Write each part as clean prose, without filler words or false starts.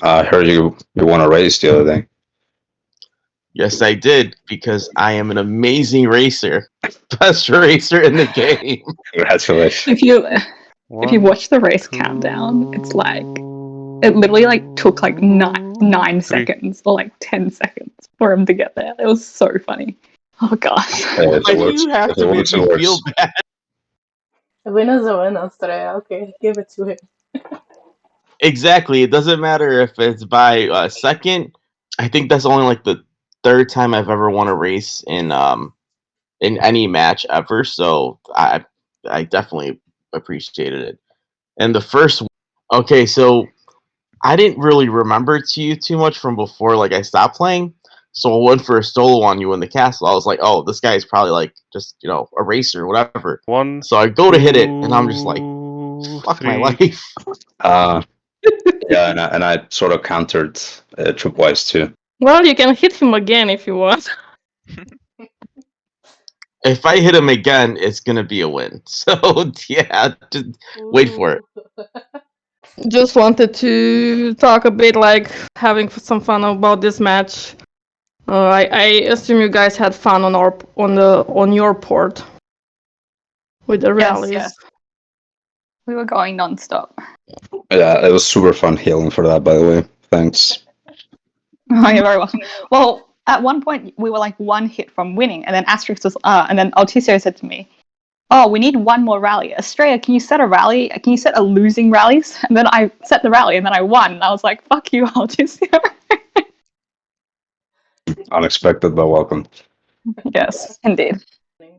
I heard you won a race the other day. Yes, I did, because I am an amazing racer. Best racer in the game. Congratulations. If you watch the race countdown, it's like it literally like took like nine seconds or like 10 seconds for him to get there. It was so funny. Oh gosh. Why do you have to make me feel bad? A win is a win, Astraea. Okay, give it to him. Exactly. It doesn't matter if it's by a second. I think that's only like the third time I've ever won a race in any match ever. So I definitely appreciated it. And the first, okay, so I didn't really remember to you too much from before. Like I stopped playing, so I went for a solo on you in the castle. I was like, oh, this guy's probably like just a racer, whatever. So I go to hit it, and I'm just like, fuck my life. Yeah, and I sort of countered tripwise too. Well, you can hit him again if you want. If I hit him again, it's gonna be a win. So yeah, just wait for it. Just wanted to talk a bit, like having some fun about this match. I assume you guys had fun on your port with the rallies. Yes. We were going non-stop. Yeah, it was super fun healing for that, by the way. Thanks. Oh, you're very welcome. Well, at one point we were like one hit from winning, and then Asterix was and then Alticio said to me, "Oh, we need one more rally. Astraea, can you set a rally? Can you set a losing rallies?" And then I set the rally, and then I won. And I was like, "Fuck you, Alticio." Unexpected, but welcome. Yes, indeed.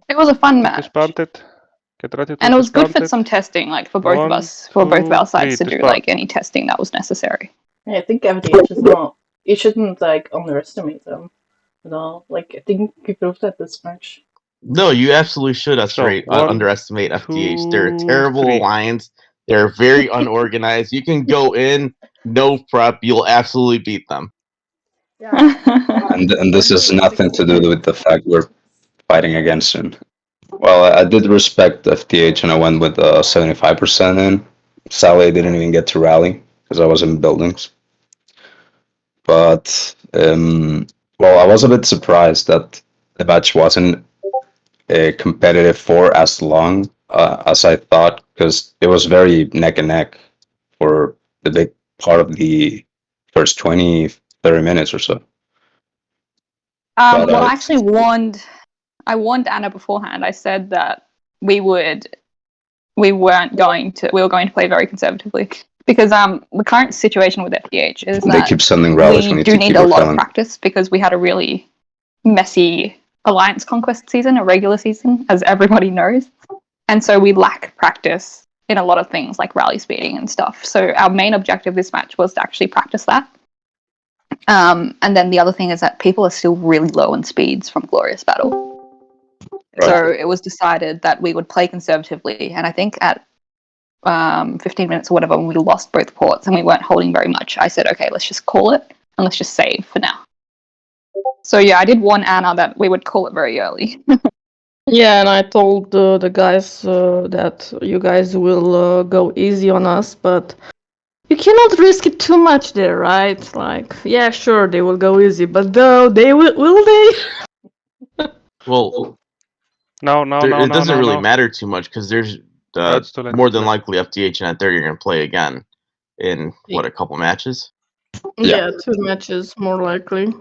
It was a fun match. And it was good for some testing, like for both of us, for both of our sides to do like any testing that was necessary. Yeah, I think FDH is not. You shouldn't like underestimate them at all. Like I think you proved that this match. No, you absolutely should underestimate FDH. They're a terrible alliance. They're very unorganized. You can go in, no prep, you'll absolutely beat them. Yeah. And this has nothing to do with the fact we're fighting against him. Well, I did respect FDH and I went with 75% in. Sadly, I didn't even get to rally because I was in buildings. But, well, I was a bit surprised that the match wasn't competitive for as long as I thought, because it was very neck and neck for the big part of the first 20, 30 minutes or so. Well, I actually warned Anna beforehand. I said that we were going to play very conservatively because the current situation with FDH is They that keep sending rallies. we do need a lot of practice because we had a really messy alliance conquest season, a regular season, as everybody knows, and so we lack practice in a lot of things like rally speeding and stuff. So our main objective this match was to actually practice that. And then the other thing is that people are still really low in speeds from Glorious Battle. Right. So it was decided that we would play conservatively, and I think at 15 minutes or whatever, when we lost both ports and we weren't holding very much, I said, okay, let's just call it and let's just save for now. So yeah, I did warn Anna that we would call it very early. Yeah, and I told the guys that you guys will go easy on us, but you cannot risk it too much there, right? Like, yeah, sure, they will go easy, but though they will they? Well, no, it doesn't really matter too much because there's more than likely FDH and N3O you're going to play again in a couple matches. Yeah, 2 matches more likely.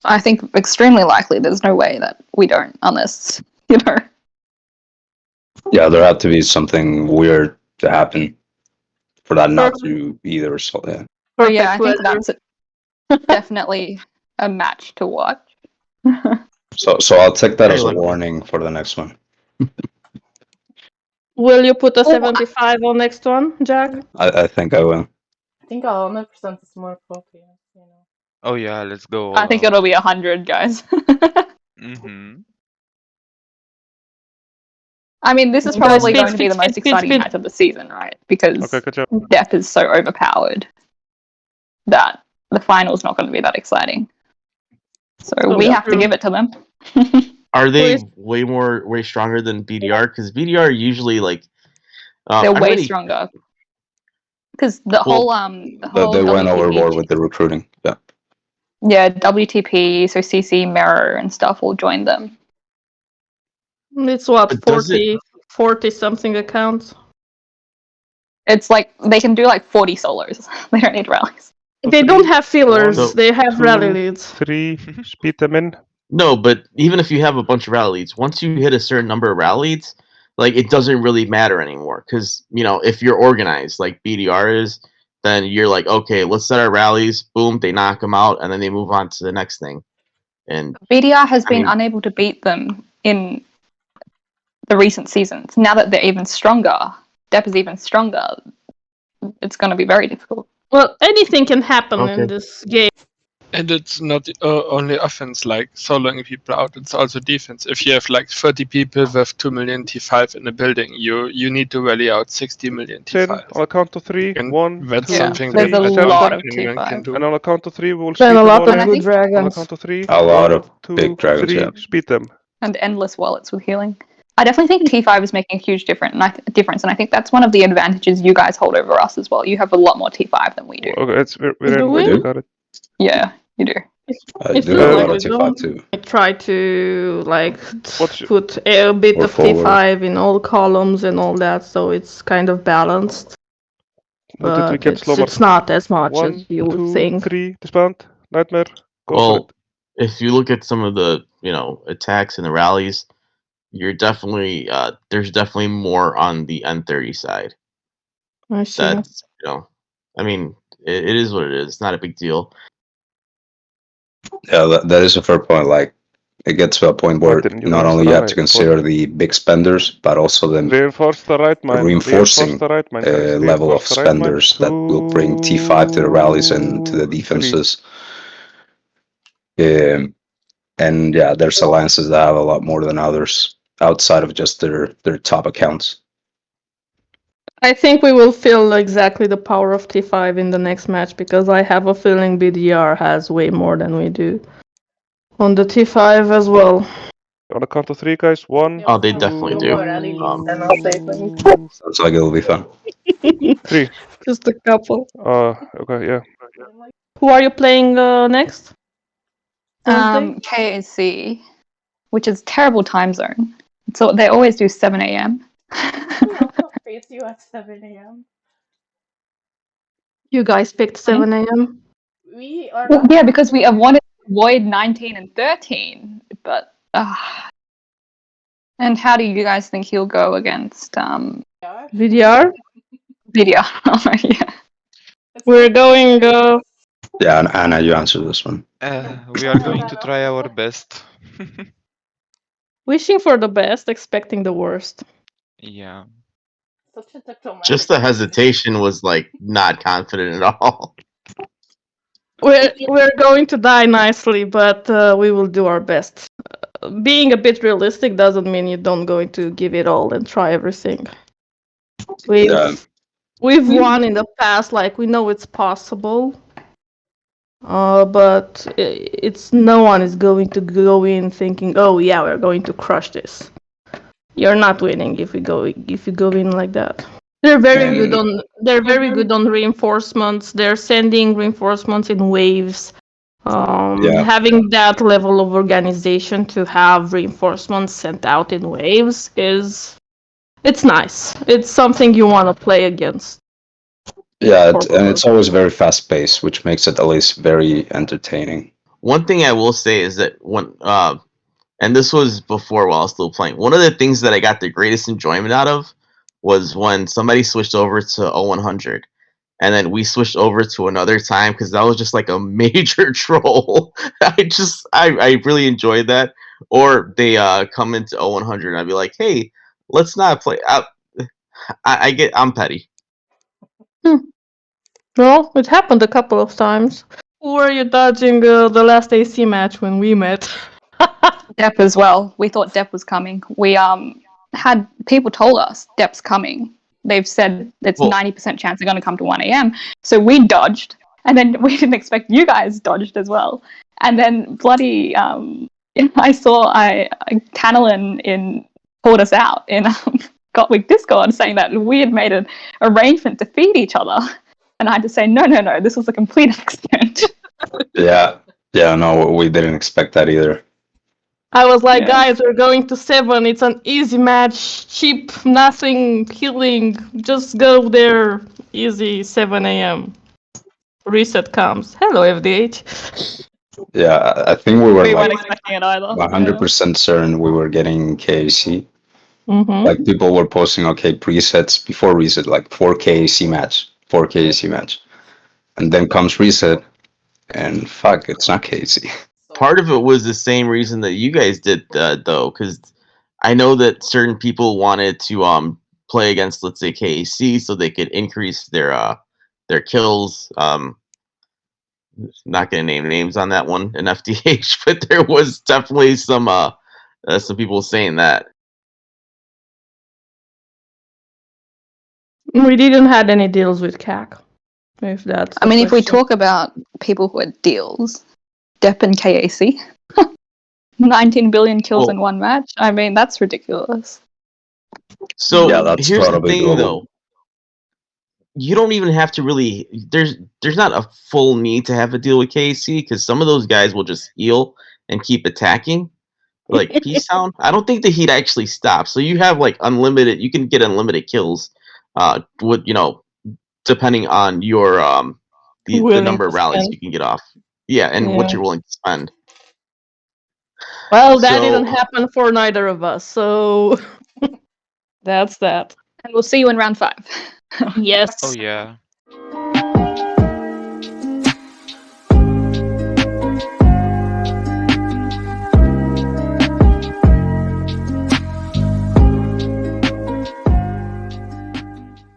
I think extremely likely. There's no way that we don't, unless Yeah, there had to be something weird to happen for that not to either. So yeah. But yeah, I think that's definitely a match to watch. So I'll take that as a warning for the next one. Will you put a 75 on next one, Jack? I think I will. I think 100% is more appropriate. Oh yeah, let's go. I think it'll be 100, guys. I mean, this is probably going to be the most exciting match of the season, right? Because Death is so overpowered that the final's not going to be that exciting. So we have to give it to them. Are they way stronger than BDR? Because BDR usually like they're way stronger. Because the Well, whole They went overboard WTP, with the recruiting. Yeah. yeah, WTP, so CC, Mirror, and stuff all joined them. It's what, But does it- 40 something accounts? It's like they can do like 40 solos. They don't need rallies. They don't have fillers, One, they have rally two, leads. 3, speed them in. No, but even if you have a bunch of rally leads, once you hit a certain number of rally leads, like it doesn't really matter anymore. Because if you're organized like BDR is, then you're like, okay, let's set our rallies. Boom, they knock them out, and then they move on to the next thing. And BDR has been mean- unable to beat them in the recent seasons. Now that they're even stronger, Depp is even stronger. It's going to be very difficult. Well, anything can happen Okay. in this game. And it's not only offense, like soloing people out, it's also defense. If you have like 30 people with 2 million T5 in a building, you need to rally out 60 million Ten, T5. on a count of 3. And 1, that's 2, something There's that a I don't lot think of anyone can T5. do. and on a count of 3, we'll Then speed a them lot all of And I in. good think- On a dragons. count of 3. A lot of 2, big dragons, 3, yeah. speed them. And endless wallets with healing. I definitely think T5 is making a huge difference, and I think that's one of the advantages you guys hold over us as well. You have a lot more T5 than we do. Okay, we're Do in. we? Got it. Yeah, you do. I It do feels have a like lot of we T5 don't. too. I try to What's- put a bit Or of forward. T5 in all columns and all that, so it's kind of balanced. What did we But get, Slobber? it's not as much 1, as you would 2, think. 3, disband. Nightmare. Go for well, it. if you look at some of the attacks and the rallies, you're definitely there's definitely more on the N30 side. I see. That's I mean, it is what it is. It's not a big deal. Yeah, that is a fair point. Like, it gets to a point where Didn't you not raise only the you have to rally? consider the big spenders, but also the Reinforce the right mine. reinforcing Reinforce the right mine, guys. level of Reinforce the right mine. spenders that will bring T5 to the rallies and to the 2, 3. defenses. And yeah, there's alliances that have a lot more than others outside of just their top accounts. I think we will feel exactly the power of T5 in the next match because I have a feeling BDR has way more than we do on the T5 as well. On the count of 3, guys. 1, Oh, they definitely do. More rally leads, and I'll say things. Sounds like it'll be fun. 3. Just a couple. Okay, yeah. Who are you playing next? Thursday? KAC, which is terrible time zone. So they always do 7 a.m. I'll face you at 7 a.m. You guys picked 7 a.m. We are Well, not. yeah, because we have wanted to avoid 19 and 13, but and how do you guys think he'll go against VDR? video? Yeah. We're going. Yeah, and Anna, you answer this one. We are going to try our best. Wishing for the best, expecting the worst. Yeah. Such a diplomatic. Just the hesitation was like not confident at all. We're going to die nicely, but we will do our best. Being a bit realistic doesn't mean you don't going to give it all and try everything. Yeah. We've won in the past, like we know it's possible. But it's no one is going to go in thinking, oh yeah, we're going to crush this. You're not winning if you go in like that. They're very good on reinforcements. They're sending reinforcements in waves. Yeah. Having that level of organization to have reinforcements sent out in waves it's nice. It's something you want to play against. Yeah, and it's always very fast paced, which makes it at least very entertaining. One thing I will say is that when and this was before while I was still playing, one of the things that I got the greatest enjoyment out of was when somebody switched over to 0100 and then we switched over to another time because that was just like a major troll. I really enjoyed that. Or they come into 0100 and I'd be like, hey, let's not play. I'm petty. Well, it happened a couple of times. Who were you dodging the last AC match when we met? Depp as well. We thought Depp was coming. We had people told us Depp's coming. They've said it's 90% chance they're going to come to 1 a.m. So we dodged, and then we didn't expect you guys dodged as well. And then bloody, I saw Tanelin called us out in GoTWiC Discord saying that we had made an arrangement to feed each other. And I had to say, no, this was a complete accident. Yeah, no, we didn't expect that either. I was like, Yeah. guys, we're going to 7. It's an easy match, cheap, nothing, healing. Just go there, easy, 7 a.m. Reset comes. Hello, FDH. Yeah, I think we were We weren't like expecting it either. 100% certain we were getting KAC. Mm-hmm. Like people were posting, okay, presets before reset, like 4 KAC match, 4 KAC match. And then comes reset, and fuck, it's not KAC. Part of it was the same reason that you guys did, though, because I know that certain people wanted to play against, let's say, KAC, so they could increase their kills. Not gonna name names on that one in FDH, but there was definitely some people saying that. We didn't had any deals with CAC. If that's I the mean, if we question. talk about people who had deals, Depp and KAC, 19 billion kills Well- in one match. I mean, that's ridiculous. So Yeah, that's here's the totally thing, doable. though. You don't even have to really. There's not a full need to have a deal with KAC because some of those guys will just heal and keep attacking. Like Peace Town, I don't think the heat actually stops. So you have like unlimited. You can get unlimited kills. With depending on your the Willing number of to rallies spend. you can get off. Yeah, and what Yeah. you're willing to spend. Well, that So- didn't happen for neither of us, so that's that. And we'll see you in round 5. Yes. Oh yeah.